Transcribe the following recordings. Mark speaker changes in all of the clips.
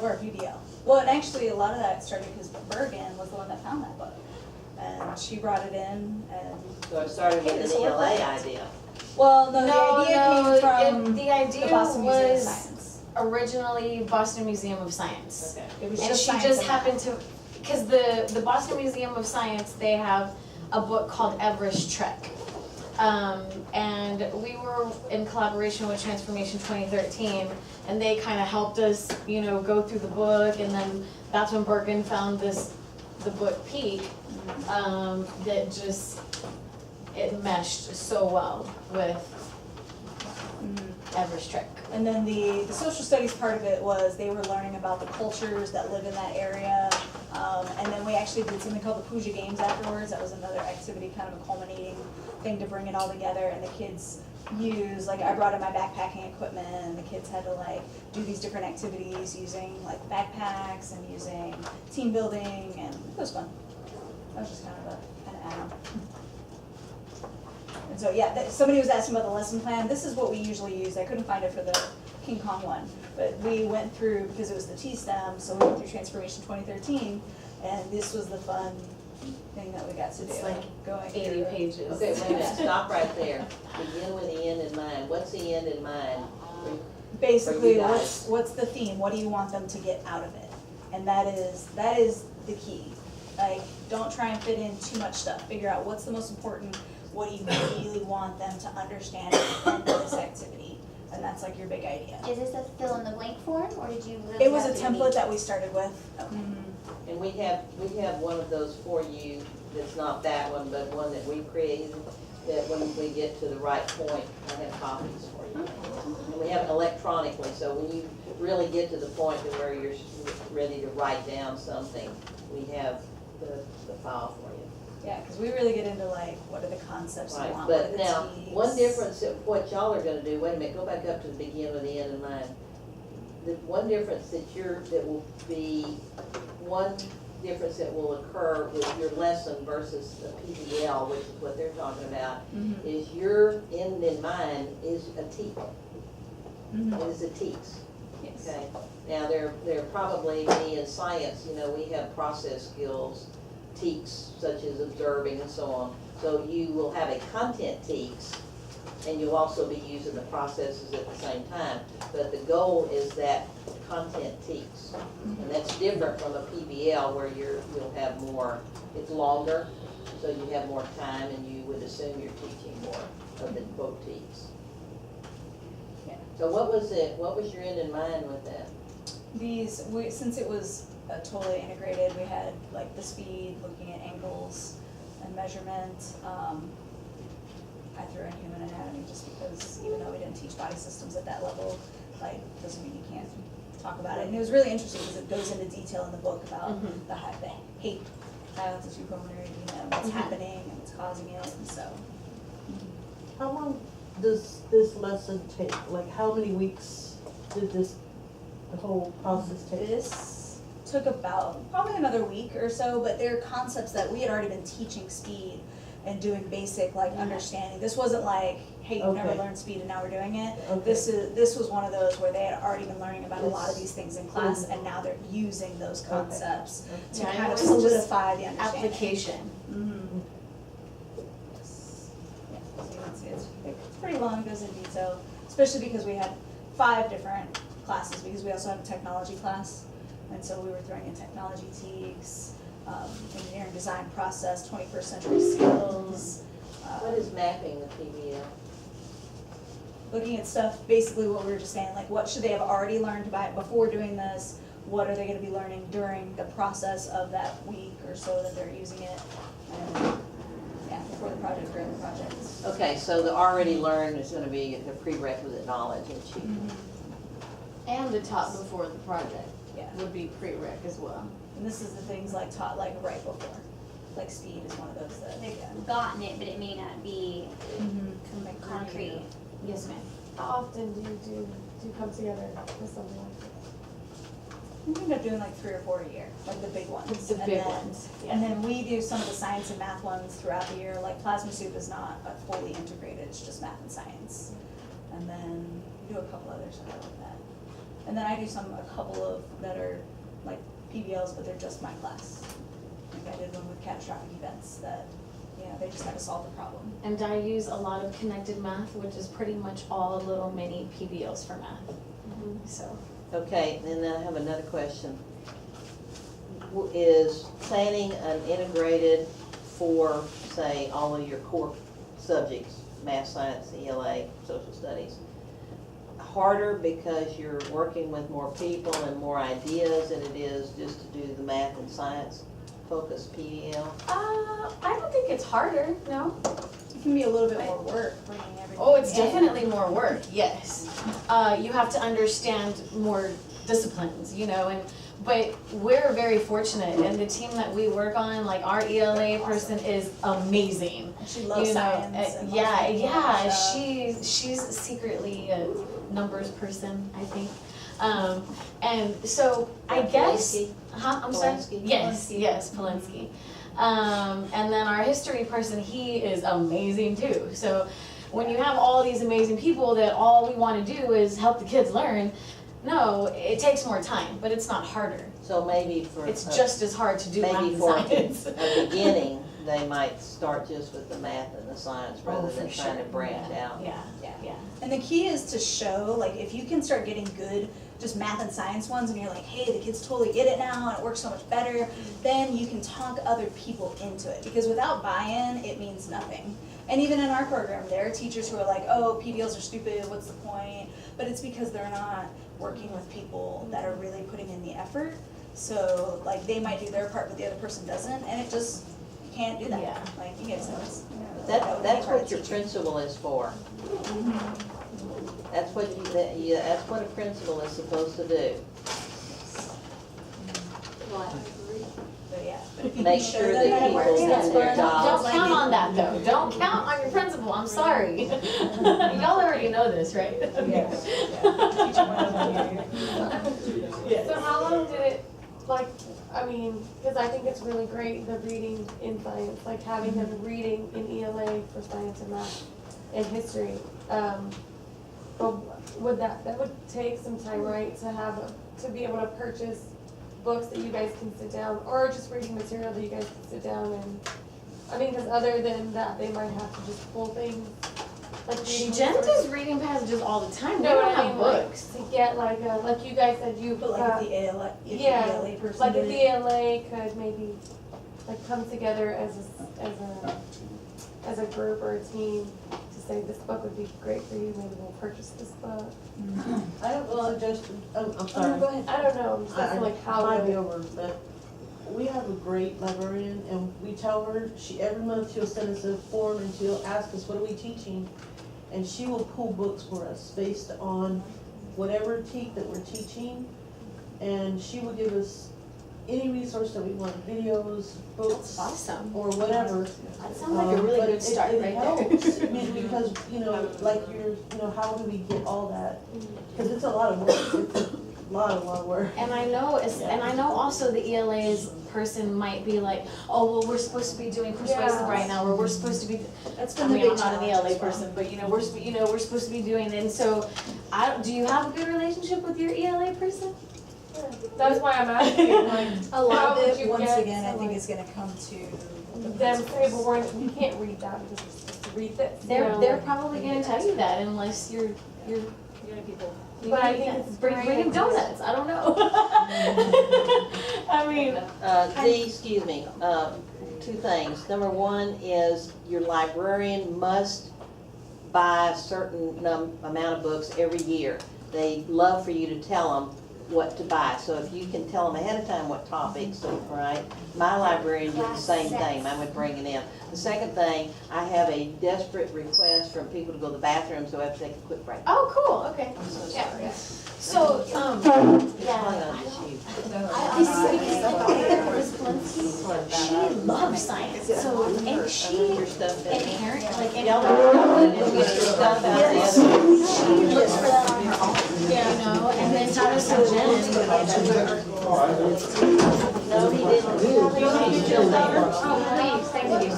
Speaker 1: of our PBL. Well, and actually a lot of that started because Bergen was the one that found that book. And she brought it in and,
Speaker 2: So it started
Speaker 1: Hey,
Speaker 2: with
Speaker 1: this
Speaker 2: an
Speaker 1: will work
Speaker 2: ELA
Speaker 1: perfect.
Speaker 2: idea.
Speaker 1: well, no, the
Speaker 3: No,
Speaker 1: idea
Speaker 3: no,
Speaker 1: came from
Speaker 3: the idea
Speaker 1: the Boston Museum of
Speaker 3: was
Speaker 1: Science.
Speaker 3: originally Boston Museum of Science.
Speaker 2: Okay.
Speaker 1: It was
Speaker 3: And
Speaker 1: just
Speaker 3: she
Speaker 1: science
Speaker 3: just
Speaker 1: and math.
Speaker 3: happened to, because the Boston Museum of Science, they have a book called Everest Trek. And we were in collaboration with Transformation 2013, and they kind of helped us, you know, go through the book, and then that's when Bergen found the book Peak, that just, it meshed so well with
Speaker 1: Mhm.
Speaker 3: Everest Trek.
Speaker 1: And then the social studies part of it was they were learning about the cultures that live in that area. And then we actually did something called the Puja Games afterwards. That was another activity, kind of a culminating thing to bring it all together. And the kids used, like I brought in my backpacking equipment and the kids had to like do these different activities using like backpacks and using team building, and it was fun. That was just kind of an add-on. And so, yeah, somebody was asking about the lesson plan. This is what we usually use. I couldn't find it for the King Kong one. But we went through, because it was the T-STEM, so we went through Transformation 2013, and this was the fun thing that we got to do.
Speaker 3: It's like
Speaker 1: going
Speaker 3: 80
Speaker 1: through.
Speaker 3: pages.
Speaker 2: Okay, wait a minute, stop right there. Begin with the end in mind. What's the end in mind?
Speaker 1: Basically,
Speaker 2: For you guys.
Speaker 1: what's the theme? What do you want them to get out of it? And that is the key. Like, don't try and fit in too much stuff. Figure out what's the most important. What do you really want them to understand at the end of this activity? And that's like your big idea.
Speaker 4: Is this a fill in the blank form, or did you really
Speaker 1: It was a
Speaker 4: have to
Speaker 1: template
Speaker 4: be-
Speaker 1: that we started with.
Speaker 4: Okay.
Speaker 2: And we have one of those for you, that's not that one, but one that we created, that when we get to the right point, I have copies for you. And we have it electronically, so when you really get to the point to where you're ready to write down something, we have the file for you.
Speaker 1: Yeah, because we really get into like, what are the concepts you
Speaker 2: Right,
Speaker 1: want? What are
Speaker 2: but
Speaker 1: the
Speaker 2: now, one
Speaker 1: teas?
Speaker 2: difference of what y'all are gonna do, wait a minute, go back up to the begin with the end in mind. The one difference that will occur with your lesson versus the PBL, which is what they're talking about,
Speaker 1: Mhm.
Speaker 2: is your end in mind is a T.
Speaker 1: Mhm.
Speaker 2: It is a teach,
Speaker 1: Yes.
Speaker 2: okay? Now, they're probably, me in science, you know, we have process skills, teaks such as observing and so on. So you will have a content teaks, and you'll also be using the processes at the same time. But the goal is that content teaks. And that's different from a PBL where you'll have more, it's longer, so you have more time, and you would assume you're teaching more of the quote teaks.
Speaker 1: Yeah.
Speaker 2: So what was your end in mind with that?
Speaker 1: Since it was totally integrated, we had like the speed, looking at angles and measurement. I threw in human anatomy just because even though we didn't teach body systems at that level, like, doesn't mean you can't talk about it. And it was really interesting because it goes into detail in the book about the hate, pulmonary edema, what's happening and what's causing it, and so.
Speaker 5: How long does this lesson take? Like, how many weeks did the whole process take?
Speaker 1: This took about probably another week or so, but they're concepts that we had already been teaching speed and doing basic like understanding. This wasn't like, hey, you've never
Speaker 5: Okay.
Speaker 1: learned speed and now we're doing it.
Speaker 5: Okay.
Speaker 1: This was one of those where they had already been learning about a lot of these things in class, and now they're using those concepts to
Speaker 3: Yeah,
Speaker 1: kind
Speaker 3: it
Speaker 1: of
Speaker 3: was just
Speaker 1: solidify the understanding.
Speaker 3: Application.
Speaker 1: Mhm. Yeah, so you can see it's pretty long, it goes in detail, especially because we had 5 different classes, because we also have a technology class. And so we were throwing in technology TEKS, engineering design process, 21st century skills.
Speaker 2: What is mapping the PBL?
Speaker 1: Looking at stuff, basically what we were just saying, like what should they have already learned before doing this? What are they gonna be learning during the process of that week or so that they're using it? And, yeah, before the project, during the project.
Speaker 2: Okay, so the already learned is gonna be the prerequisite knowledge that you,
Speaker 3: And the taught before the project
Speaker 1: Yeah,
Speaker 3: would be prereq as well.
Speaker 1: and this is the things like taught like right before, like speed is one of those that,
Speaker 4: They've
Speaker 1: yeah.
Speaker 4: gotten it, but it may not be
Speaker 1: Like
Speaker 4: concrete.
Speaker 3: Yes, ma'am.
Speaker 6: How often do you come together with something like this?
Speaker 1: We end up doing like 3 or 4 a year, like the big ones.
Speaker 3: The
Speaker 1: And
Speaker 3: big
Speaker 1: then-
Speaker 3: ones,
Speaker 1: And then we do some of the science and math ones throughout the year, like Plasma Soup is not fully integrated, it's just math and science. And then we do a couple others that are like that. And then I do a couple of that are like PBLs, but they're just my class. Like I did one with catastrophic events that, you know, they just had to solve the problem.
Speaker 3: And I use a lot of connected math, which is pretty much all little mini PBLs for math. So,
Speaker 2: Okay, and then I have another question. Is planning an integrated for, say, all of your core subjects, math, science, ELA, social studies, harder because you're working with more people and more ideas than it is just to do the math and science focused PBL?
Speaker 3: I don't think it's harder, no.
Speaker 1: It can be a little bit more work bringing everything
Speaker 3: Oh, it's
Speaker 1: in.
Speaker 3: definitely more work, yes. You have to understand more disciplines, you know, but we're very fortunate, and the team that we work on, like our ELA person is amazing.
Speaker 1: And she loves
Speaker 3: You know,
Speaker 1: science. And
Speaker 3: yeah,
Speaker 1: loves making
Speaker 3: yeah,
Speaker 1: stuff.
Speaker 3: she's secretly a numbers person, I think. And so I guess,
Speaker 2: Polanski?
Speaker 3: I'm sorry?
Speaker 2: Polanski?
Speaker 3: Yes, yes, Polinsky. And then our history person, he is amazing too. So when you have all these amazing people that all we want to do is help the kids learn, no, it takes more time, but it's not harder.
Speaker 2: So maybe for.
Speaker 3: It's just as hard to do math
Speaker 2: Maybe
Speaker 3: and
Speaker 2: for
Speaker 3: science.
Speaker 2: a beginning, they might start just with the math and the science rather
Speaker 3: Oh,
Speaker 2: than
Speaker 3: for
Speaker 2: trying to
Speaker 3: sure.
Speaker 2: branch
Speaker 3: Yeah,
Speaker 2: out.
Speaker 3: Yeah, yeah.
Speaker 1: And the key is to show, like, if you can start getting good, just math and science ones, and you're like, hey, the kids totally get it now, and it works so much better, then you can talk other people into it. Because without buy-in, it means nothing. And even in our program, there are teachers who are like, oh, PBLs are stupid, what's the point? But it's because they're not working with people that are really putting in the effort. So, like, they might do their part, but the other person doesn't, and it just, you can't do that.
Speaker 3: Yeah.
Speaker 1: Like, you get sense. You know,
Speaker 2: That's
Speaker 1: would be part
Speaker 2: what
Speaker 1: of
Speaker 2: your
Speaker 1: teaching.
Speaker 2: principal is for. That's what that's what a principal is supposed to do.
Speaker 1: But yeah, but if you
Speaker 2: Make
Speaker 1: can show
Speaker 2: sure
Speaker 1: them
Speaker 2: that
Speaker 1: that it
Speaker 2: people
Speaker 1: works,
Speaker 2: do
Speaker 1: that's
Speaker 2: their
Speaker 1: where
Speaker 2: job.
Speaker 3: Don't count on that though. Don't count on your principal. I'm sorry. Y'all already know this, right?
Speaker 1: Yes.
Speaker 6: So how long did it, like, I mean, because I think it's really great, the reading in science, like having them reading in ELA for science and math and history. But would that would take some time, right, to be able to purchase books that you guys can sit down, or just reading material that you guys can sit down and, I mean, because other than that, they might have to just pull things, like reading.
Speaker 3: Jen
Speaker 6: resources.
Speaker 3: does reading passages all the time. We
Speaker 6: No,
Speaker 3: don't
Speaker 6: but I
Speaker 3: have
Speaker 6: mean, like,
Speaker 3: books.
Speaker 6: to get like you guys said, you,
Speaker 1: But like if the ALA, if
Speaker 6: yeah,
Speaker 1: the ELA person
Speaker 6: like
Speaker 1: did
Speaker 6: if
Speaker 1: it.
Speaker 6: the ALA could maybe like come together as a group or a team to say this book would be great for you, maybe we'll purchase this book.
Speaker 5: I have a suggestion, I'm
Speaker 1: Oh, no,
Speaker 5: sorry.
Speaker 1: go ahead.
Speaker 6: I don't know, I'm just asking like how
Speaker 5: Might be
Speaker 6: would,
Speaker 5: over, but we have a great librarian, and we tell her, every month she'll send us a form and she'll ask us, what are we teaching? And she will pull books for us based on whatever that we're teaching, and she will give us any resource that we want, videos, books,
Speaker 3: Awesome.
Speaker 5: or whatever.
Speaker 3: That sounds like a really
Speaker 5: But
Speaker 3: good start
Speaker 5: it
Speaker 3: right there.
Speaker 5: helps, I mean, because, like how do we get all that? Because it's a lot of work, it's a lot of work.
Speaker 3: And I know, and I know also the ELA's person might be like, oh, well, we're supposed to be doing persuasive
Speaker 6: Yeah.
Speaker 3: right now, or we're supposed to be.
Speaker 1: That's
Speaker 3: I
Speaker 1: been the
Speaker 3: mean,
Speaker 1: big
Speaker 3: I'm not an
Speaker 1: challenge
Speaker 3: ELA
Speaker 1: as well.
Speaker 3: person, but we're supposed to be doing, and so, do you have a good relationship with your ELA person?
Speaker 6: that's why I'm asking, like,
Speaker 1: A lot
Speaker 6: how
Speaker 1: of
Speaker 6: would
Speaker 1: it,
Speaker 6: you
Speaker 1: once
Speaker 6: get
Speaker 1: again, I
Speaker 6: to,
Speaker 1: think
Speaker 6: like,
Speaker 1: is gonna come to the
Speaker 6: them say,
Speaker 1: principals.
Speaker 6: but we can't read that because we're supposed to read this, you
Speaker 3: They're
Speaker 6: know, like-
Speaker 3: probably gonna tell you that unless you're.
Speaker 1: Young people.
Speaker 6: But I think it's
Speaker 3: bring
Speaker 6: great.
Speaker 3: him donuts. I don't know. I mean,
Speaker 2: Excuse me, two things. Number one is your librarian must buy a certain amount of books every year. They love for you to tell them what to buy. So if you can tell them ahead of time what topics, right? My librarian did the same thing. I would bring it in. The second thing, I have a desperate request from people to go to the bathroom, so I have to take a quick break.
Speaker 3: oh, cool. Okay.
Speaker 2: I'm so
Speaker 3: Yeah.
Speaker 2: sorry.
Speaker 3: So,
Speaker 2: Hang
Speaker 3: yeah.
Speaker 2: on, just you.
Speaker 3: I see Ms. Blinsky, she loves science. So, and she
Speaker 2: Your stuff in.
Speaker 3: inherent, like, in
Speaker 2: Y'all know, get your stuff out the other.
Speaker 3: she looks for that on her own, you know, and then so does Jen.
Speaker 2: No, he didn't. He's still there.
Speaker 3: Oh, please, thank you.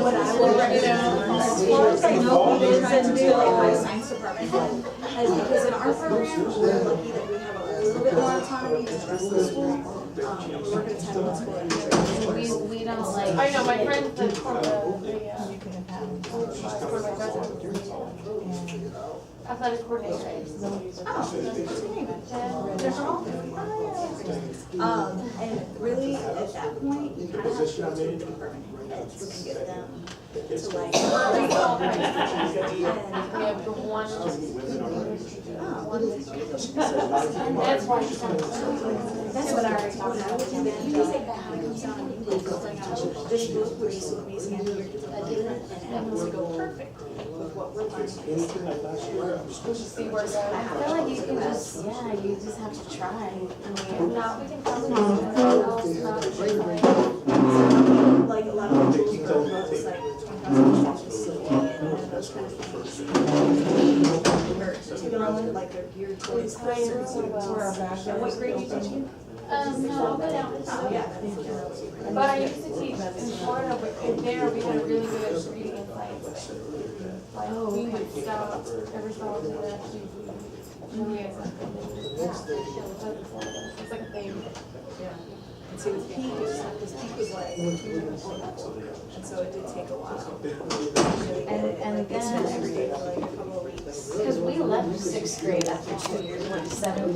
Speaker 1: What I would recommend, no, we try to do like my science department, is because in our program, we're lucky that we have a little bit more autonomy than the rest of the school. We work at a 10-1 school.
Speaker 3: We don't like.
Speaker 6: I know, my friend did for the,
Speaker 1: You can have.
Speaker 6: for my cousin, athletic coordinator.
Speaker 1: Oh, what's her name? And really, at that point, you kind of have to go to the department heads and get them to like.
Speaker 6: We have the one. That's why he's not.
Speaker 1: That's what I would do then. You just like that, how it comes down and you like filling out, then you go through with me, scan your and it happens to go perfect with what we're learning.
Speaker 6: See where it's
Speaker 3: I
Speaker 6: at.
Speaker 3: feel like you can just, yeah, you just have to try. I mean,
Speaker 6: No, we can probably do something else, not just like.
Speaker 1: Like a lot of schools are those like 20,000 facility and those kind of things. Or like they're geared towards certain students.
Speaker 6: Where our background.
Speaker 1: And what grade do you teach in?
Speaker 3: no, I'll go down.
Speaker 1: Oh, yeah.
Speaker 6: But I used to teach in Florida, but in there we had really good reading and science things. Like, we would stop every so often and actually read. We had something. It's like a thing.
Speaker 1: And so the peak was, this peak was like, and so it did take a while.
Speaker 3: And
Speaker 1: They spent
Speaker 3: then-
Speaker 1: every day for like a couple of weeks.
Speaker 3: Because we left 6th grade after 2 years, went to 7th grade.